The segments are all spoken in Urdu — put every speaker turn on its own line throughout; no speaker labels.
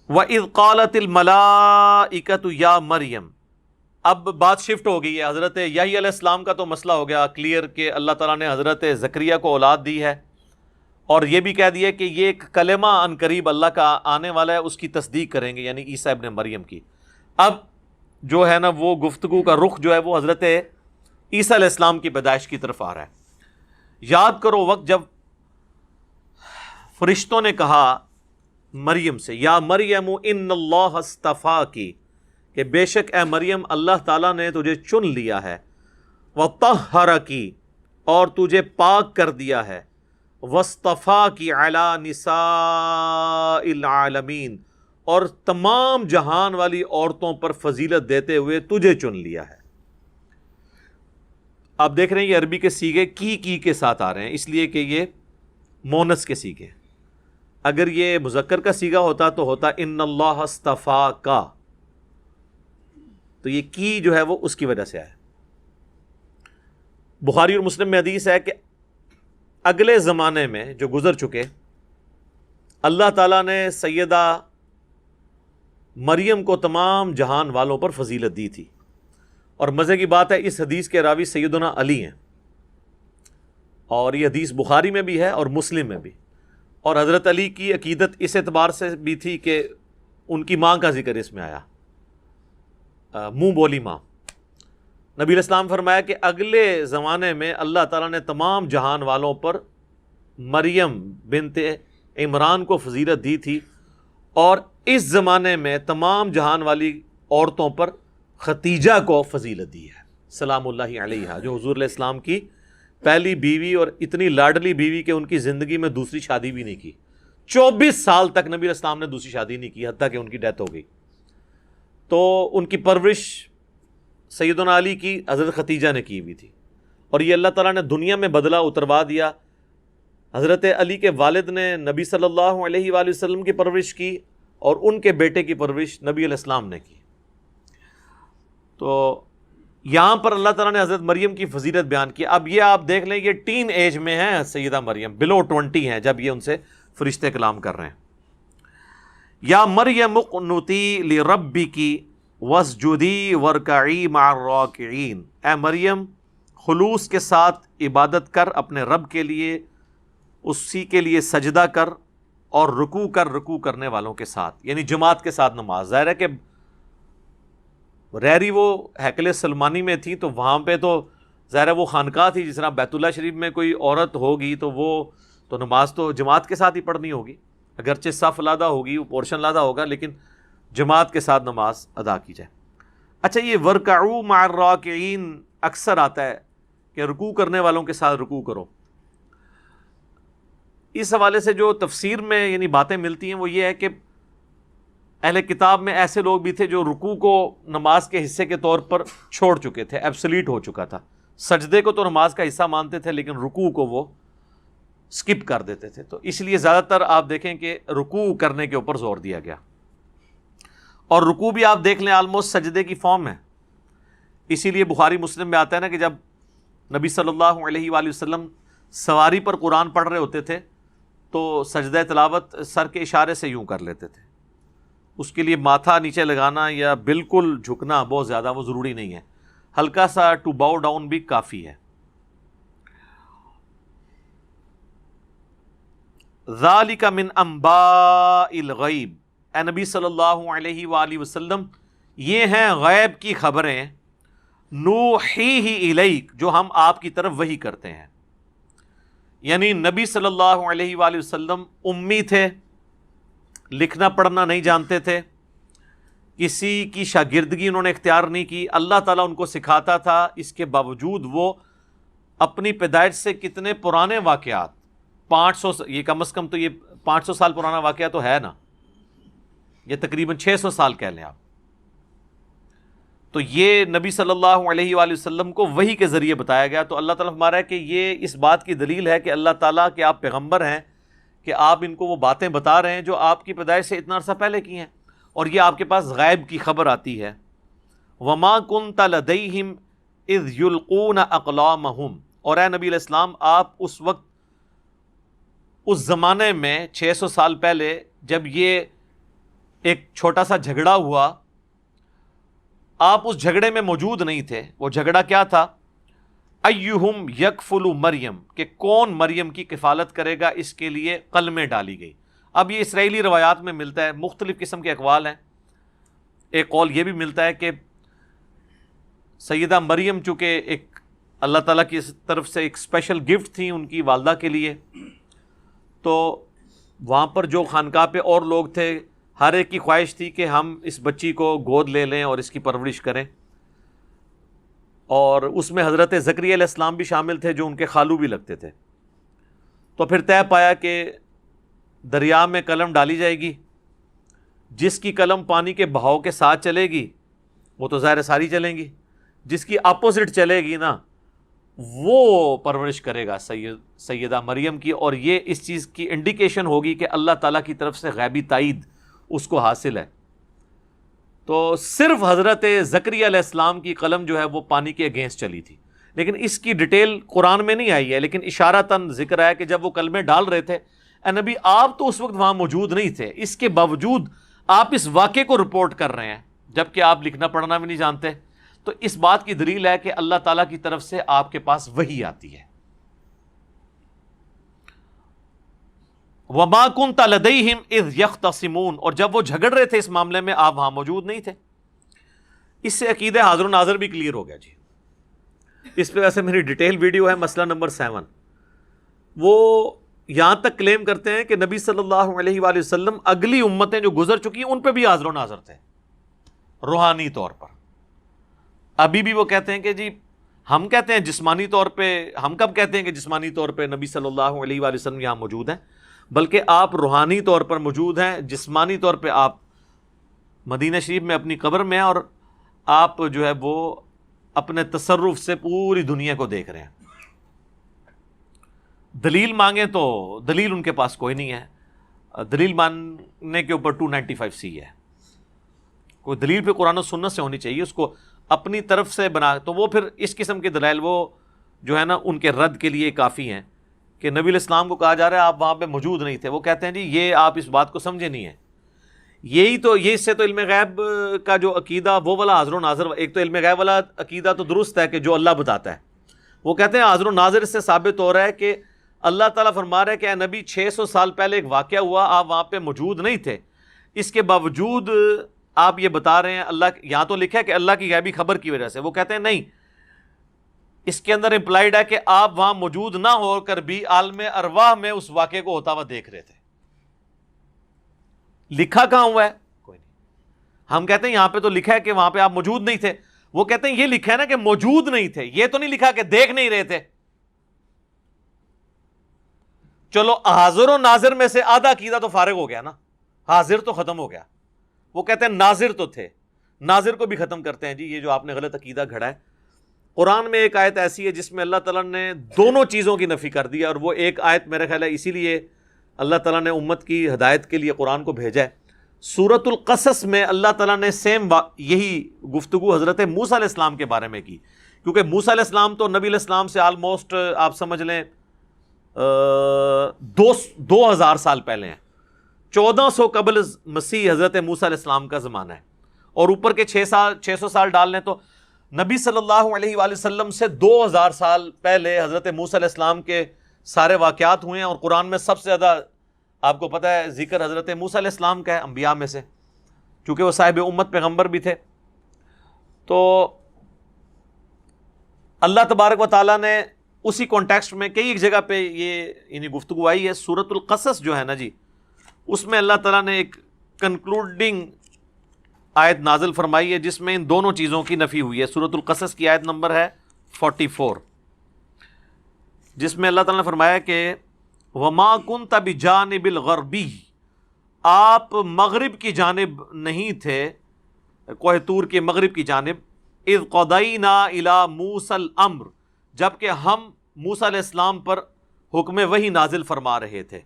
وَإِذْ قَالَتِ الْمَلَائِكَةُ يَا مَرْيَمْ، اب بات شفٹ ہو گئی ہے، حضرت یحییٰ علیہ السلام کا تو مسئلہ ہو گیا کلیئر کہ اللہ تعالیٰ نے حضرت زکریا کو اولاد دی ہے، اور یہ بھی کہہ دیا کہ یہ ایک کلمہ ان قریب اللہ کا آنے والا ہے، اس کی تصدیق کریں گے، یعنی عیسیٰ ابن مریم کی۔ اب جو ہے نا وہ گفتگو کا رخ جو ہے وہ حضرت عیسیٰ علیہ السلام کی پیدائش کی طرف آ رہا ہے۔ یاد کرو وقت جب فرشتوں نے کہا مریم سے، یا مریم ان اللہ اصطفاکی، کہ بے شک اے مریم اللہ تعالیٰ نے تجھے چن لیا ہے، وطہرکی، اور تجھے پاک کر دیا ہے، واصطفاکی علی نساء العالمین، اور تمام جہان والی عورتوں پر فضیلت دیتے ہوئے تجھے چن لیا ہے۔ آپ دیکھ رہے ہیں یہ عربی کے سیغے کی کے ساتھ آ رہے ہیں، اس لیے کہ یہ مونس کے سیغے۔ اگر یہ مذکر کا سیغہ ہوتا تو ہوتا ان اللہ اصطفاکا، تو یہ کی جو ہے وہ اس کی وجہ سے آیا۔ بخاری اور مسلم میں حدیث ہے کہ اگلے زمانے میں جو گزر چکے، اللہ تعالیٰ نے سیدہ مریم کو تمام جہان والوں پر فضیلت دی تھی، اور مزے کی بات ہے اس حدیث کے راوی سیدنا علی ہیں، اور یہ حدیث بخاری میں بھی ہے اور مسلم میں بھی، اور حضرت علی کی عقیدت اس اعتبار سے بھی تھی کہ ان کی ماں کا ذکر اس میں آیا، منہ بولی ماں۔ نبی علیہ السلام فرمایا کہ اگلے زمانے میں اللہ تعالیٰ نے تمام جہان والوں پر مریم بنت عمران کو فضیلت دی تھی، اور اس زمانے میں تمام جہان والی عورتوں پر ختیجہ کو فضیلت دی ہے سلام اللہ علیہا، جو حضور علیہ السلام کی پہلی بیوی اور اتنی لاڈلی بیوی کہ ان کی زندگی میں دوسری شادی بھی نہیں کی، 24 سال تک نبی علیہ السلام نے دوسری شادی نہیں کی، حتیٰ کہ ان کی ڈیتھ ہو گئی۔ تو ان کی پرورش سیدنا علی کی حضرت ختیجہ نے کی ہوئی تھی، اور یہ اللہ تعالیٰ نے دنیا میں بدلہ اتروا دیا۔ حضرت علی کے والد نے نبی صلی اللہ علیہ وآلہ وسلم کی پرورش کی، اور ان کے بیٹے کی پرورش نبی علیہ السلام نے کی۔ تو یہاں پر اللہ تعالیٰ نے حضرت مریم کی فضیلت بیان کی۔ اب یہ آپ دیکھ لیں، یہ ٹین ایج میں ہیں سیدہ مریم، بلو 20 ہیں جب یہ ان سے فرشتے کلام کر رہے ہیں۔ یا مریم اقنتی لربکی واسجدی وارکعی مع الراکعین، اے مریم خلوص کے ساتھ عبادت کر اپنے رب کے لیے، اسی کے لیے سجدہ کر اور رکوع کر رکوع کرنے والوں کے ساتھ، یعنی جماعت کے ساتھ نماز۔ ظاہر ہے کہ رہری وہ ہیکل سلمانی میں تھی، تو وہاں پہ تو ظاہر ہے وہ خانقاہ تھی، جس طرح بیت اللہ شریف میں کوئی عورت ہوگی تو وہ تو نماز تو جماعت کے ساتھ ہی پڑھنی ہوگی، اگرچہ صف علیحدہ ہوگی، وہ پورشن علیحدہ ہوگا، لیکن جماعت کے ساتھ نماز ادا کی جائے۔ اچھا، یہ ورکعوا مع الراکعین اکثر آتا ہے کہ رکوع کرنے والوں کے ساتھ رکوع کرو۔ اس حوالے سے جو تفسیر میں یعنی باتیں ملتی ہیں وہ یہ ہے کہ اہل کتاب میں ایسے لوگ بھی تھے جو رکوع کو نماز کے حصے کے طور پر چھوڑ چکے تھے، ایبسلیٹ ہو چکا تھا۔ سجدے کو تو نماز کا حصہ مانتے تھے، لیکن رکوع کو وہ سکپ کر دیتے تھے، تو اس لیے زیادہ تر آپ دیکھیں کہ رکوع کرنے کے اوپر زور دیا گیا، اور رکوع بھی آپ دیکھ لیں آلموسٹ سجدے کی فارم ہے۔ اسی لیے بخاری مسلم میں آتا ہے نا کہ جب نبی صلی اللہ علیہ وآلہ وسلم سواری پر قرآن پڑھ رہے ہوتے تھے تو سجدہ تلاوت سر کے اشارے سے یوں کر لیتے تھے، اس کے لیے ماتھا نیچے لگانا یا بالکل جھکنا بہت زیادہ وہ ضروری نہیں ہے، ہلکا سا ٹو باؤ ڈاؤن بھی کافی ہے۔ ذالک من انباء الغیب، اے نبی صلی اللہ علیہ وآلہ وسلم یہ ہیں غیب کی خبریں، نوحیہ الیک، جو ہم آپ کی طرف وحی کرتے ہیں۔ یعنی نبی صلی اللہ علیہ وآلہ وسلم امی تھے، لکھنا پڑھنا نہیں جانتے تھے، کسی کی شاگردگی انہوں نے اختیار نہیں کی، اللہ تعالیٰ ان کو سکھاتا تھا، اس کے باوجود وہ اپنی پیدائش سے کتنے پرانے واقعات، 500، یہ کم از کم تو یہ 500 سال پرانا واقعہ تو ہے نا، یہ تقریباً 600 سال کہہ لیں آپ، تو یہ نبی صلی اللہ علیہ وآلہ وسلم کو وحی کے ذریعے بتایا گیا۔ تو اللہ تعالیٰ فرما رہا ہے کہ یہ اس بات کی دلیل ہے کہ اللہ تعالیٰ کے آپ پیغمبر ہیں، کہ آپ ان کو وہ باتیں بتا رہے ہیں جو آپ کی پیدائش سے اتنا عرصہ پہلے کی ہیں، اور یہ آپ کے پاس غیب کی خبر آتی ہے۔ وَمَا كُنْتَ لَدَيْهِمْ إِذْ يُلْقُونَ أَقْلَامَهُمْ، اور اے نبی علیہ السلام آپ اس وقت اس زمانے میں 600 سال پہلے جب یہ ایک چھوٹا سا جھگڑا ہوا، آپ اس جھگڑے میں موجود نہیں تھے۔ وہ جھگڑا کیا تھا؟ ایہم یکفل مریم، کہ کون مریم کی کفالت کرے گا، اس کے لیے قلمیں ڈالی گئی۔ اب یہ اسرائیلی روایات میں ملتا ہے، مختلف قسم کے اقوال ہیں۔ ایک قول یہ بھی ملتا ہے کہ سیدہ مریم چونکہ ایک اللہ تعالیٰ کی طرف سے ایک اسپیشل گفٹ تھی ان کی والدہ کے لیے، تو وہاں پر جو خانقاہ پہ اور لوگ تھے، ہر ایک کی خواہش تھی کہ ہم اس بچی کو گود لے لیں اور اس کی پرورش کریں، اور اس میں حضرت زکریا علیہ السلام بھی شامل تھے جو ان کے خالو بھی لگتے تھے۔ تو پھر طے پایا کہ دریا میں قلم ڈالی جائے گی، جس کی قلم پانی کے بہاؤ کے ساتھ چلے گی وہ تو ظاہر ساری چلیں گی، جس کی اپوزٹ چلے گی نا وہ پرورش کرے گا سیدہ مریم کی، اور یہ اس چیز کی انڈیکیشن ہوگی کہ اللہ تعالیٰ کی طرف سے غیبی تائید اس کو حاصل ہے۔ تو صرف حضرت زکریا علیہ السلام کی قلم جو ہے وہ پانی کے اگینسٹ چلی تھی، لیکن اس کی ڈیٹیل قرآن میں نہیں آئی ہے، لیکن اشارتاً ذکر ہے کہ جب وہ کلمے ڈال رہے تھے، اے نبی آپ تو اس وقت وہاں موجود نہیں تھے، اس کے باوجود آپ اس واقعے کو رپورٹ کر رہے ہیں جبکہ آپ لکھنا پڑھنا بھی نہیں جانتے۔ تو اس بات کی دلیل ہے کہ اللہ تعالیٰ کی طرف سے آپ کے پاس وحی آتی ہے۔ وَمَا كُنْتَ لَدَيْهِمْ إِذْ يَخْتَصِمُونَ، اور جب وہ جھگڑ رہے تھے اس معاملے میں آپ وہاں موجود نہیں تھے۔ اس سے عقیدہ حاضر و ناظر بھی کلیئر ہو گیا جی۔ اس پہ ویسے میری ڈیٹیل ویڈیو ہے، مسئلہ نمبر 7۔ وہ یہاں تک کلیم کرتے ہیں کہ نبی صلی اللہ علیہ وآلہ وسلم اگلی امتیں جو گزر چکی ہیں ان پہ بھی حاضر و ناظر تھے روحانی طور پر۔ ابھی بھی وہ کہتے ہیں کہ جی ہم کہتے ہیں جسمانی طور پہ، ہم کب کہتے ہیں کہ جسمانی طور پہ نبی صلی اللہ علیہ وآلہ وسلم یہاں موجود ہیں، بلکہ آپ روحانی طور پر موجود ہیں۔ جسمانی طور پہ آپ مدینہ شریف میں اپنی قبر میں ہیں، اور آپ جو ہے وہ اپنے تصرف سے پوری دنیا کو دیکھ رہے ہیں۔ دلیل مانگیں تو دلیل ان کے پاس کوئی نہیں ہے، دلیل ماننے کے اوپر 295C ہے۔ کوئی دلیل پہ قرآن و سنت سے ہونی چاہیے، اس کو اپنی طرف سے بنا، تو وہ پھر اس قسم کے دلائل وہ جو ہے نا ان کے رد کے لیے کافی ہیں کہ نبی علیہ السلام کو کہا جا رہا ہے آپ وہاں پہ موجود نہیں تھے، وہ کہتے ہیں جی یہ آپ اس بات کو سمجھے نہیں ہیں۔ یہی تو، یہ اس سے تو علم غیب کا جو عقیدہ وہ والا حاضر و ناظر، ایک تو علم غیب والا عقیدہ تو درست ہے کہ جو اللہ بتاتا ہے، وہ کہتے ہیں حاضر و ناظر اس سے ثابت ہو رہا ہے کہ اللہ تعالیٰ فرما رہا ہے کہ اے نبی 600 سال پہلے ایک واقعہ ہوا، آپ وہاں پہ موجود نہیں تھے، اس کے باوجود آپ یہ بتا رہے ہیں اللہ، یہاں تو لکھا ہے کہ اللہ کی غیبی خبر کی وجہ سے، وہ کہتے ہیں نہیں، اس کے اندر امپلائیڈ ہے کہ آپ وہاں موجود نہ ہو کر بھی عالم ارواح میں اس واقعے کو ہوتا ہوا دیکھ رہے تھے۔ لکھا کہاں ہوا ہے؟ کوئی نہیں۔ ہم کہتے ہیں یہاں پہ تو لکھا ہے کہ وہاں پہ آپ موجود نہیں تھے، وہ کہتے ہیں یہ لکھا ہے نا کہ موجود نہیں تھے، یہ تو نہیں لکھا کہ دیکھ نہیں رہے تھے۔ چلو حاضر و ناظر میں سے آدھا عقیدہ تو فارغ ہو گیا نا، حاضر تو ختم ہو گیا۔ وہ کہتے ہیں ناظر تو تھے، ناظر کو بھی ختم کرتے ہیں جی، یہ جو آپ نے غلط عقیدہ گھڑا ہے۔ قرآن میں ایک آیت ایسی ہے جس میں اللہ تعالیٰ نے دونوں چیزوں کی نفی کر دی ہے، اور وہ ایک آیت میرا خیال ہے اسی لیے اللہ تعالیٰ نے امت کی ہدایت کے لیے قرآن کو بھیجا ہے۔ سورۃ القصص میں اللہ تعالیٰ نے سیم یہی گفتگو حضرت موسیٰ علیہ السلام کے بارے میں کی، کیونکہ موسیٰ علیہ السلام تو نبی علیہ السلام سے آلموسٹ آپ سمجھ لیں 2000 سال پہلے ہیں، 1400 قبل مسیح حضرت موسیٰ علیہ السلام کا زمانہ ہے، اور اوپر کے 600 سال ڈال لیں تو نبی صلی اللہ علیہ وآلہ وسلم سے 2000 سال پہلے حضرت موسیٰ علیہ السلام کے سارے واقعات ہوئے ہیں، اور قرآن میں سب سے زیادہ آپ کو پتہ ہے ذکر حضرت موسیٰ علیہ السلام کا ہے انبیاء میں سے، چونکہ وہ صاحب امت پیغمبر بھی تھے۔ تو اللہ تبارک و تعالیٰ نے اسی کانٹیکسٹ میں کئی ایک جگہ پہ یہ یعنی گفتگو آئی ہے۔ سورۃ القصص جو ہے نا جی، اس میں اللہ تعالیٰ نے ایک کنکلوڈنگ آیت نازل فرمائی ہے جس میں ان دونوں چیزوں کی نفی ہوئی ہے۔ سورۃ القصص کی آیت نمبر ہے 44، جس میں اللہ تعالیٰ نے فرمایا کہ وَمَا كُنْتَ بِجَانِبِ الْغَرْبِيِّ، آپ مغرب کی جانب نہیں تھے، کوہ طور کے مغرب کی جانب، اِذْ قَضَيْنَا إِلَى مُوسَى الْأَمْرَ، جبکہ ہم موسیٰ علیہ السلام پر حکم وحی نازل فرما رہے تھے۔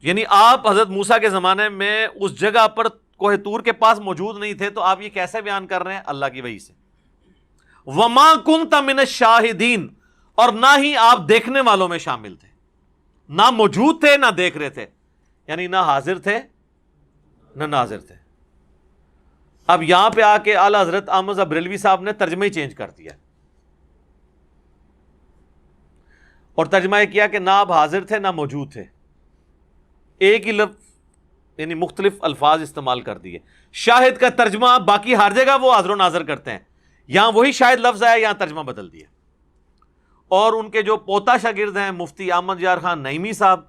یعنی آپ حضرت موسیٰ کے زمانے میں اس جگہ پر کوہ طور کے پاس موجود نہیں تھے، تو آپ یہ کیسے بیان کر رہے ہیں؟ اللہ کی وحی سے۔ وَمَا كُنْتَ مِنَ الشَّاهِدِينَ، اور نہ ہی آپ دیکھنے والوں میں شامل تھے، نہ موجود تھے نہ دیکھ رہے تھے، یعنی نہ حاضر تھے نہ ناظر تھے۔ اب یہاں پہ آ کے اعلیٰ حضرت احمد رضا بریلوی صاحب نے ترجمہ ہی چینج کر دیا، اور ترجمہ یہ کیا کہ نہ آپ حاضر تھے نہ موجود تھے، ایک ہی لفظ یعنی مختلف الفاظ استعمال کر دیے۔ شاہد کا ترجمہ باقی ہر جگہ وہ حاضر و ناظر کرتے ہیں، یہاں وہی شاہد لفظ آیا، یہاں ترجمہ بدل دیا۔ اور ان کے جو پوتا شاگرد ہیں مفتی احمد یار خان نعیمی صاحب،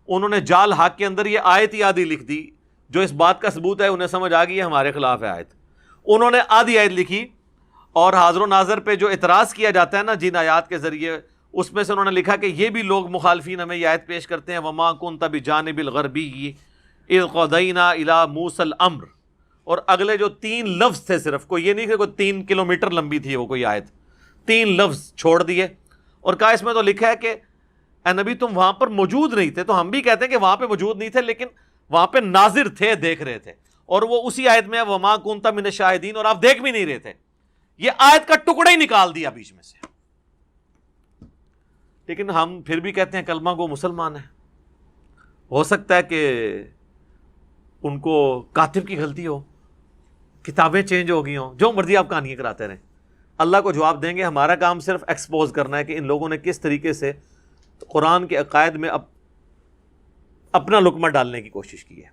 انہوں نے جال حق کے اندر یہ آیت ہی آدھی لکھ دی، جو اس بات کا ثبوت ہے انہیں سمجھ آ گئی ہے ہمارے خلاف ہے آیت۔ انہوں نے آدھی آیت لکھی، اور حاضر و ناظر پہ جو اعتراض کیا جاتا ہے نا جن آیات کے ذریعے، اس میں سے انہوں نے لکھا کہ یہ بھی لوگ مخالفین ہمیں یہ آیت پیش کرتے ہیں وَمَا كُنْتَ بِجَانِبِ الْغَرْبِيِّ اِذْ قَضَيْنَا إِلَىٰ مُوسَى الْأَمْرَ، اور اگلے جو 3 لفظ تھے، صرف کوئی یہ نہیں کہ کوئی 3 کلومیٹر لمبی تھی وہ کوئی آیت، 3 لفظ چھوڑ دیے اور کہا اس میں تو لکھا ہے کہ اے نبی تم وہاں پر موجود نہیں تھے۔ تو ہم بھی کہتے ہیں کہ وہاں پہ موجود نہیں تھے، لیکن وہاں پہ ناظر تھے، دیکھ رہے تھے، اور وہ اسی آیت میں وَمَا كُنْتَ مِنَ الشَّاهِدِينَ، اور آپ دیکھ بھی نہیں رہے تھے۔ یہ آیت کا ٹکڑا ہی نکال دیا بیچ میں سے، لیکن ہم پھر بھی کہتے ہیں کلمہ گو مسلمان ہیں۔ ہو سکتا ہے کہ ان کو کاتب کی غلطی ہو، کتابیں چینج ہو گئی ہوں، جو مرضی آپ کہانیاں کراتے رہیں، اللہ کو جواب دیں گے۔ ہمارا کام صرف ایکسپوز کرنا ہے کہ ان لوگوں نے کس طریقے سے قرآن کے عقائد میں اپنا لقمہ ڈالنے کی کوشش کی ہے۔